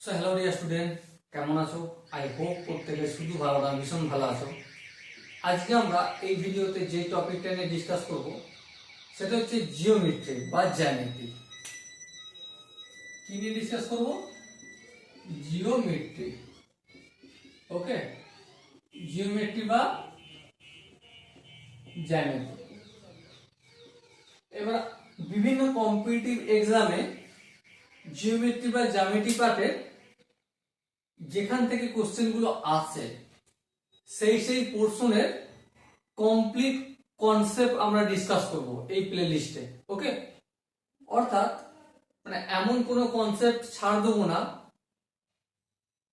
So hello dear student, কেমন আছো? I hope প্রত্যেকে শুধু ভালো না, ভীষণ ভালো আছো। আজকে আমরা এই ভিডিওতে যে টপিকটা নিয়ে ডিসকাস করব সেটা হচ্ছে জিওমেট্রি বা জ্যামিতি। কি নিয়ে ডিসকাস করব? জিওমেট্রি। ওকে, জিওমেট্রি বা জ্যামিতি। এবার বিভিন্ন কম্পিটিটিভ এক্সামে জিওমেট্রি বা জ্যামিতি পার্টের যেখান থেকে কোশ্চেনগুলো আসে সেই পোর্শনের কমপ্লিট কনসেপ্ট আমরা ডিসকাস করব এই প্লে লিস্টে। ওকে, অর্থাৎ মানে এমন কোনো কনসেপ্ট ছাড় দেবো না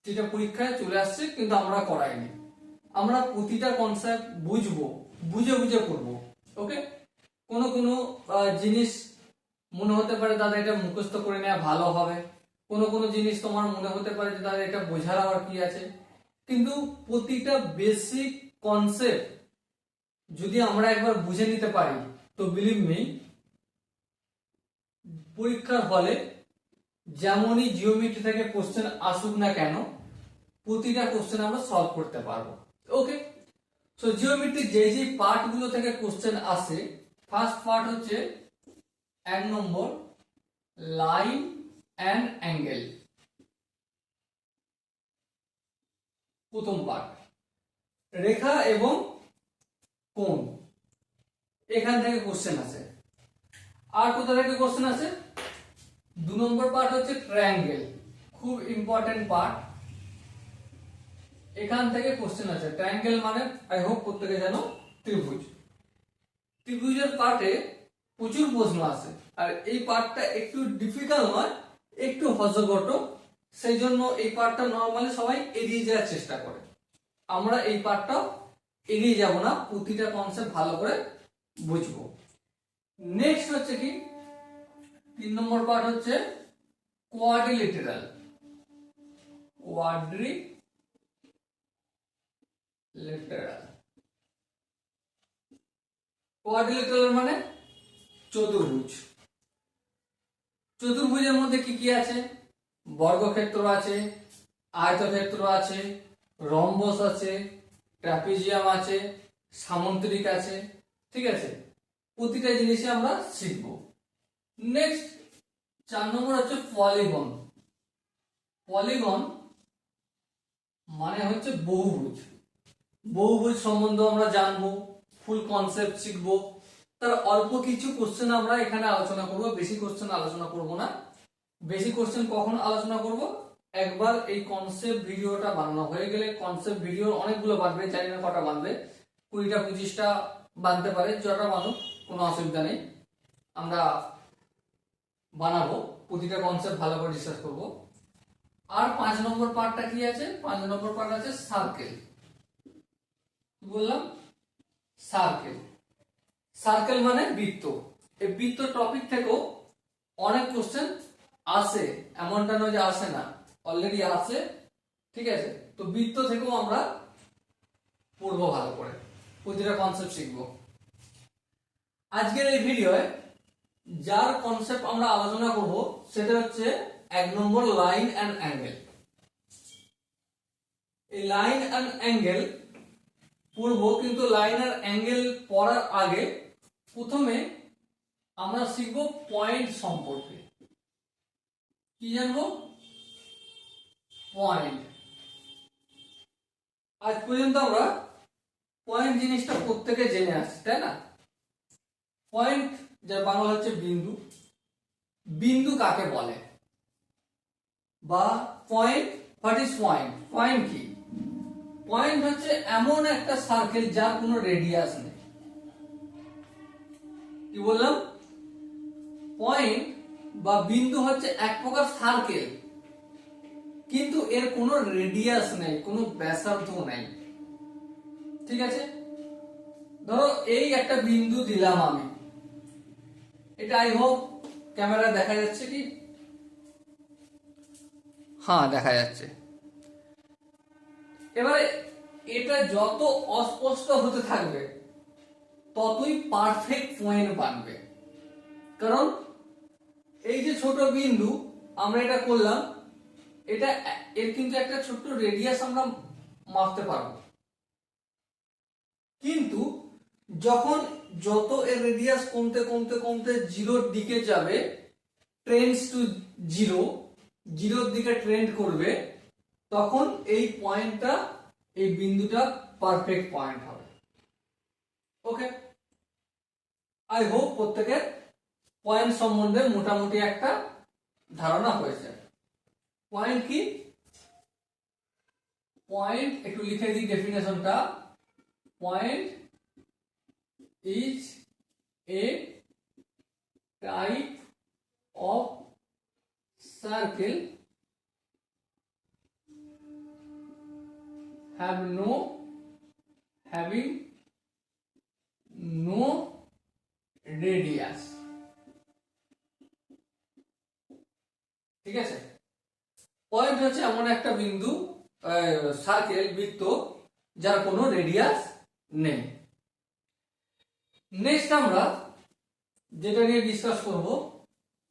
যেটা পরীক্ষায় চলে আসছে কিন্তু আমরা করাইনি। আমরা প্রতিটা কনসেপ্ট বুঝবো, বুঝে বুঝে করবো। ওকে, কোনো কোনো জিনিস মনে হতে পারে দাদা এটা মুখস্থ করে নেওয়া ভালো হবে, কোনো কোনো জিনিস তোমার মনে হতে পারে যে দাদা এটা বোঝার আবার কি আছে, কিন্তু প্রতিটা বেসিক কনসেপ্ট যদি আমরা একবার বুঝে নিতে পারি তো বিলিভ মি, পরীক্ষার হলে যেমনই জিওমেট্রি থেকে কোশ্চেন আসুক না কেন প্রতিটা কোশ্চেন আমরা সলভ করতে পারবো। ওকে, সো জিওমেট্রি যে যে পার্ট গুলো থেকে কোশ্চেন আসে, ফার্স্ট পার্ট হচ্ছে 1 নম্বর লাইন অ্যান্ড অ্যাঙ্গেল। প্রথম পার্ট রেখা এবং কোণ, এখান থেকে কোশ্চেন আসে। আর কোথা থেকে কোশ্চেন আসে? 2 নম্বর পার্ট হচ্ছে ট্রায়াঙ্গেল, খুব ইম্পর্টেন্ট পার্ট, এখান থেকে কোশ্চেন আছে। ট্রায়াঙ্গেল মানে আই হোপ প্রত্যেকে জানো ত্রিভুজ। ত্রিভুজের পার্টে প্রচুর প্রশ্ন আসে, আর এই পার্টটা একটু ডিফিকাল্ট নয়, একটু হজগট, সেই জন্য এই পার্টটা নরমালি সবাই এড়িয়ে যাওয়ার চেষ্টা করে। আমরা এই পার্টটা এড়িয়ে যাব না, প্রতিটা কনসেপ্ট ভালো করে বুঝবো। নেক্সট হচ্ছে কি 3 নম্বর পার্ট হচ্ছে কোয়াড্রিলেটারাল। কোয়াড্রিলেটারাল মানে চতুর্ভুজ। চতুর্ভুজের মধ্যে কি কি আছে? বর্গক্ষেত্র আছে, আয়তক্ষেত্র আছে, রম্বস আছে, ট্রাপিজিয়াম আছে, সামন্তরিক আছে। ঠিক আছে, প্রতিটা জিনিসে আমরা শিখবো। নেক্সট 4 নম্বর হচ্ছে পলিগন। পলিগন মানে হচ্ছে বহুভুজ। বহুভুজ সম্বন্ধে আমরা জানবো, ফুল কনসেপ্ট শিখবো। তার অল্প কিছু কোশ্চেন আমরা এখানে আলোচনা করব, বেশি কোশ্চেন আলোচনা করব না। বেশি কোশ্চেন কখন আলোচনা করব? একবার এই কনসেপ্ট ভিডিওটা বানানো হয়ে গেলে। কনসেপ্ট ভিডিও অনেকগুলো বানবে, জানি না কটা বানবে, 20টা 25টা বানতে পারে, যটা বানুক কোনো অসুবিধা নেই, আমরা বানাবো। প্রতিটা কনসেপ্ট ভালো করে ডিসকাস করব। আর 5 নম্বর পার্টটা কি আছে? 5 নম্বর পার্ট আছে সার্কেল। কি বললাম? সার্কেল। সার্কেল মানে বৃত্ত। এই বৃত্ত টপিক থেকেও অনেক কোশ্চেন আসে, এমনটা নয় যে আসে না, অলরেডি আসে। ঠিক আছে, তো বৃত্ত থেকেও আমরা পড়বো ভালো করে, প্রতিটা কনসেপ্ট শিখবো। আজকের এই ভিডিওয়ে যার কনসেপ্ট আমরা আলোচনা করব সেটা হচ্ছে 1 নম্বর লাইন অ্যান্ড অ্যাঙ্গেল। এই লাইন অ্যান্ড অ্যাঙ্গেল পড়বো, কিন্তু লাইন আর অ্যাঙ্গেল পড়ার আগে প্রথমে আমরা শিখবো পয়েন্ট সম্পর্কে। কি জানবো? পয়েন্ট। আজ পর্যন্ত আমরা পয়েন্ট জিনিসটা প্রত্যেকে জেনে আসছি, তাই না? পয়েন্ট যার বাংলা হচ্ছে বিন্দু। বিন্দু কাকে বলে? বা point, what is point? Point কি? পয়েন্ট হচ্ছে এমন একটা সার্কেল যার কোনো রেডিয়াস নেই। কি বললাম? পয়েন্ট বা বিন্দু হচ্ছে এক প্রকার সার্কেল, কিন্তু এর কোনো রেডিয়াস নেই, কোনো ব্যাসার্ধ নেই। ঠিক আছে, ধরো এই একটা বিন্দু দিলাম আমি, এটা আই হোপ ক্যামেরা দেখা যাচ্ছে কি? হ্যাঁ, দেখা যাচ্ছে। এবারে এটা যত অস্পষ্ট হতে থাকবে ততই পারফেক্ট পয়েন্ট বানবে। কারণ এই যে ছোট বিন্দু আমরা এটা করলাম, এটা এর কিন্তু একটা ছোট্ট রেডিয়াস আমরা মাপতে পারবো, কিন্তু যখন যত এর রেডিয়াস কমতে কমতে কমতে জিরোর দিকে যাবে, ট্রেন্ডস টু জিরো, জিরোর দিকে ট্রেন্ড করবে, তখন এই পয়েন্টটা, এই বিন্দুটা পারফেক্ট পয়েন্ট হবে। ওকে, আই হোপ প্রত্যেকের পয়েন্ট সম্বন্ধে মোটামুটি একটা ধারণা হয়েছে। পয়েন্ট কি? পয়েন্ট একটু লিখে দিই ডেফিনেশনটা। Point is a type of circle having no radius। ঠিক আছে, পয়েন্ট হচ্ছে এমন একটা বিন্দু, সার্কেল, বৃত্ত, যার কোনো রেডিয়াস নেই। নেক্সট আমরা যেটা নিয়ে ডিসকাস করব,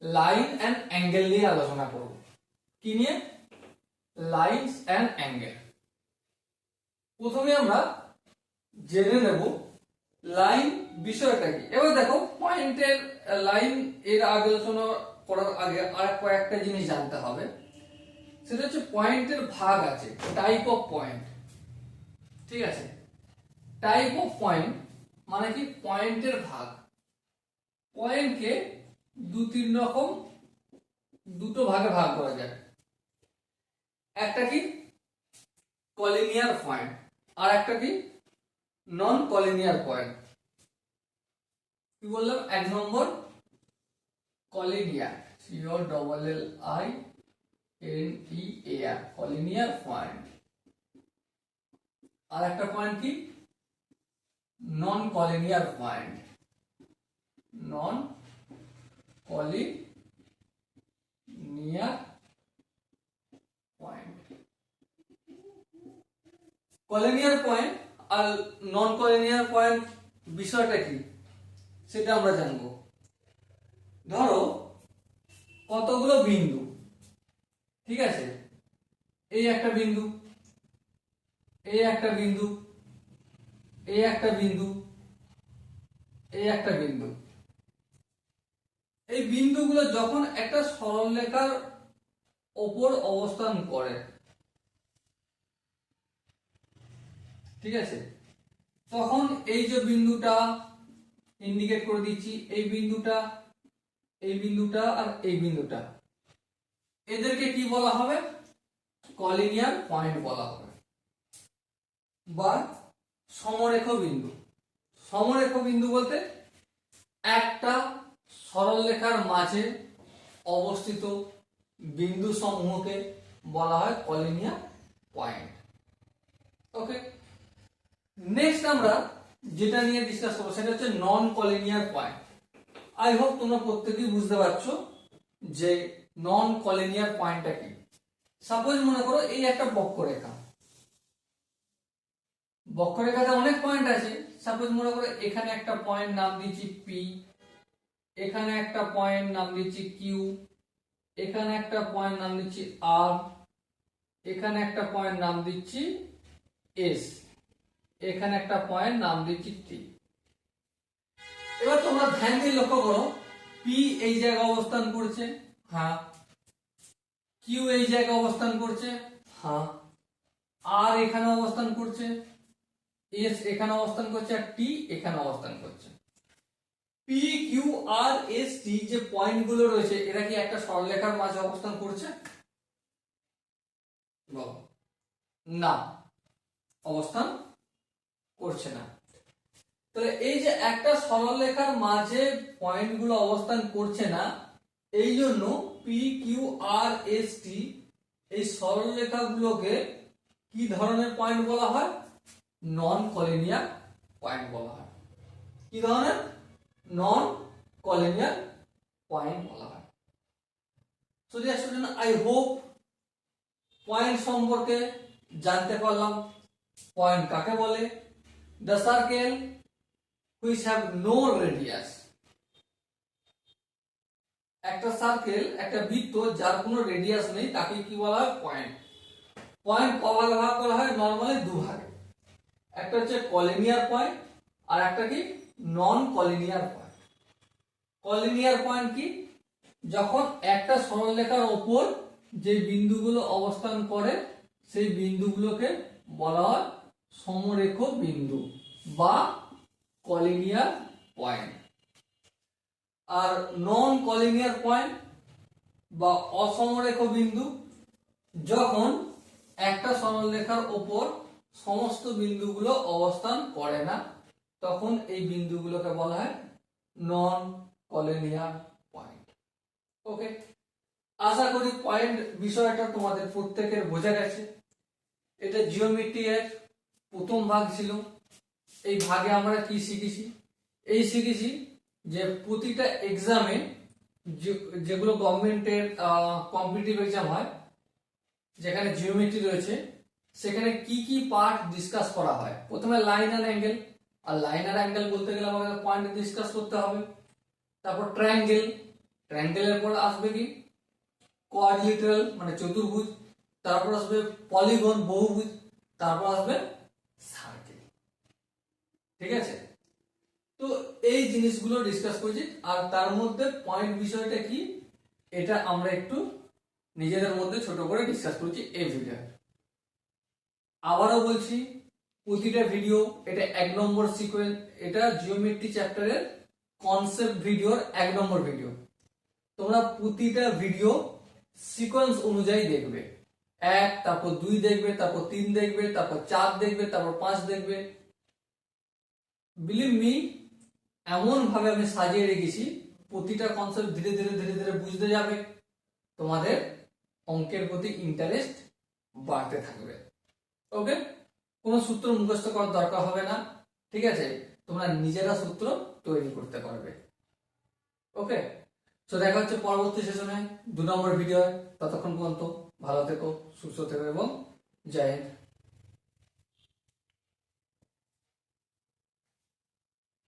লাইন এন্ড অ্যাঙ্গেল নিয়ে আলোচনা করব। কি নিয়ে? Lines and angle. প্রথমে আমরা জেনে নেব লাইন বিষয়টা কি। এবার দেখো, পয়েন্টের লাইন এর আলোচনা করার আগে আর কয়েকটা জিনিস জানতে হবে। সেটা হচ্ছে পয়েন্টের ভাগ আছে, টাইপ অফ পয়েন্ট। ঠিক আছে, টাইপ অফ পয়েন্ট মানে কি? পয়েন্টের ভাগ। পয়েন্টকে দুটো ভাগে ভাগ করা যায়। একটা কি? কলিনিয়ার পয়েন্ট, আর একটা কি? নন কলিনিয়ার পয়েন্ট। কি বললাম? এক নম্বর কলিনিয়ার, COLLINEAR, কলিনিয়ার পয়েন্ট। আর একটা পয়েন্ট কি? নন কলিনিয়ার পয়েন্ট, নন কলিনিয়ার পয়েন্ট। কলিনিয়ার পয়েন্ট আর নন কলিনিয়ার পয়েন্ট বিষয়টা কি সেটা আমরা জানবো। ধরো কতগুলো বিন্দু, ঠিক আছে, এই একটা বিন্দু, এই একটা বিন্দু, এই একটা বিন্দু, এই একটা বিন্দু। এই বিন্দুগুলো যখন একটা সরলরেখার ওপর অবস্থান করে, ঠিক আছে, তখন এই যে বিন্দুটা ইন্ডিকেট করে দিচ্ছি, এই বিন্দুটা, এই বিন্দুটা আর এই বিন্দুটা, এদেরকে কি বলা হবে? কলিনিয়ার পয়েন্ট বলা হবে, বা সমরেখ বিন্দু। সমরেখ বিন্দু বলতে একটা সরলরেখার মাঝে অবস্থিত বিন্দু সমূহকে বলা হয় কলিনিয়ার পয়েন্ট। ওকে, নেক্সট আমরা যেটা নিয়ে ডিসকাস করব সেটা হচ্ছে নন কলিনিয়ার পয়েন্ট। আই হোপ তোমরা প্রত্যেকেই বুঝতে পারছো যে নন কলিনিয়ার পয়েন্টটা কি। সাপোজ মনে করো এই একটা বক্ররেখা, বক্ররেখাতে অনেক পয়েন্ট আছে। সাপোজ মনে করো এখানে একটা পয়েন্ট নাম দিচ্ছি পি, এখানে একটা পয়েন্ট নাম দিচ্ছি কিউ, এখানে একটা পয়েন্ট নাম দিচ্ছি আর, এখানে একটা পয়েন্ট নাম দিচ্ছি এস, এখানে একটা পয়েন্ট নাম দিচ্ছি টি। এবার তোমরা ধ্যান দিয়ে লক্ষ্য করো, পি এই জায়গায় অবস্থান করছে, হ্যাঁ, কিউ এই জায়গায় অবস্থান করছে, হ্যাঁ, আর এখানে অবস্থান করছে, এস এখানে অবস্থান করছে, আর টি এখানে অবস্থান করছে। P Q R S T যে পয়েন্ট গুলো রয়েছে, এরা কি একটা সরলরেখার মাঝে অবস্থান করছে? না, অবস্থান করছে না। তাহলে এই যে একটা সরলরেখার মাঝে পয়েন্ট গুলো অবস্থান করছে না, এই জন্য P Q R S T এই সরলরেখা গুলোকে কি ধরনের পয়েন্ট বলা হয়? নন কলিনিয়ার পয়েন্ট বলা হয়। কি ধরনের? নন কলিনিয়ার পয়েন্ট বলা হয়। So dear student, I hope point সম্পর্কে জানতে পারলাম। পয়েন্ট কাকে বলে? The circle which have no radius, একটা সার্কেল, একটা বৃত্ত যার কোনো রেডিয়াস নেই তাকে কি বলা হয়? পয়েন্ট। পয়েন্ট কভাবে ভাগ করা হয় নরমালি দুভাগে, একটা হচ্ছে কলিনিয়ার পয়েন্ট আর একটা কি নন কলিনিয়ার পয়েন্ট। কলিনিয়ার পয়েন্ট কি? যখন একটা সরলরেখার ওপর যে বিন্দুগুলো অবস্থান করে সেই বিন্দুগুলোকে বলা হয় সমরেখ বিন্দু বা কলিনিয়ার পয়েন্ট। আর নন কলিনিয়ার পয়েন্ট বা অসমরেখ বিন্দু যখন একটা সরলরেখার ওপর সমস্ত বিন্দুগুলো অবস্থান করে না, তখন এই বিন্দুগুলোকে বলা হয় নন কলিনিয়ার পয়েন্ট। ওকে, আশা করি পয়েন্ট বিষয়টা তোমাদের প্রত্যেকের বোঝা গেছে। এটা জিওমেট্রি এর প্রথম ভাগ ছিল। এই ভাগে আমরা কি শিখেছি? এই শিখেছি যে প্রতিটা এক্সামে যেগুলো গভর্নমেন্টের কম্পিটিটিভ এক্সাম হয়, যেখানে জিওমেট্রি রয়েছে, সেখানে কি কি পার্ট ডিসকাস করা হয়। প্রথমে লাইন আর অ্যাঙ্গেল, আর লাইন আর অ্যাঙ্গেল বলতে গেলে আমাদের পয়েন্ট ডিসকাস করতে হবে। তারপর ট্রায়াঙ্গেল, ট্রায়াঙ্গেলের পর আসবে কি কোয়াড্রিলেটারাল মানে চতুর্ভুজ, তারপর আসবে পলিগন বহুভুজ, তারপর আসবে সার্কেল। ঠিক আছে, তো এই জিনিসগুলো ডিসকাস করেছি। আর তার মধ্যে পয়েন্ট বিষয়টা কি এটা আমরা একটু নিজেদের মধ্যে ছোট করে ডিসকাস করেছি এই ভিডিও। আবারও বলছি, প্রতিটা ভিডিও এটা 1 নম্বর সিকোয়েন্স, এটা জিওমেট্রি চ্যাপ্টারের কনসেপ্ট ভিডিওর 1 নম্বর ভিডিও। তোমরা প্রতিটা ভিডিও সিকোয়েন্স অনুযায়ী দেখবে। 1, তারপর 2 দেখবে, তারপর 3 দেখবে, তারপর 4 দেখবে, তারপর 5 দেখবে। বিলিভ মি, এমন ভাবে আমি সাজিয়ে রেখেছি প্রতিটা কনসেপ্ট ধীরে ধীরে ধীরে ধীরে বুঝতে যাবে, তোমাদের অঙ্কের প্রতি ইন্টারেস্ট বাড়তে থাকবে। ওকে, কোনো সূত্র মুখস্থ করার দরকার হবে না। ঠিক আছে, তোমরা নিজেরা সূত্র তৈরি করতে পারবে। ওকে, তো দেখা হচ্ছে পরবর্তী সেশনে 2 নম্বর ভিডিও। ততক্ষণ পর্যন্ত ভালো থেকো, সুস্থ থেকো এবং জয় হিন্দ।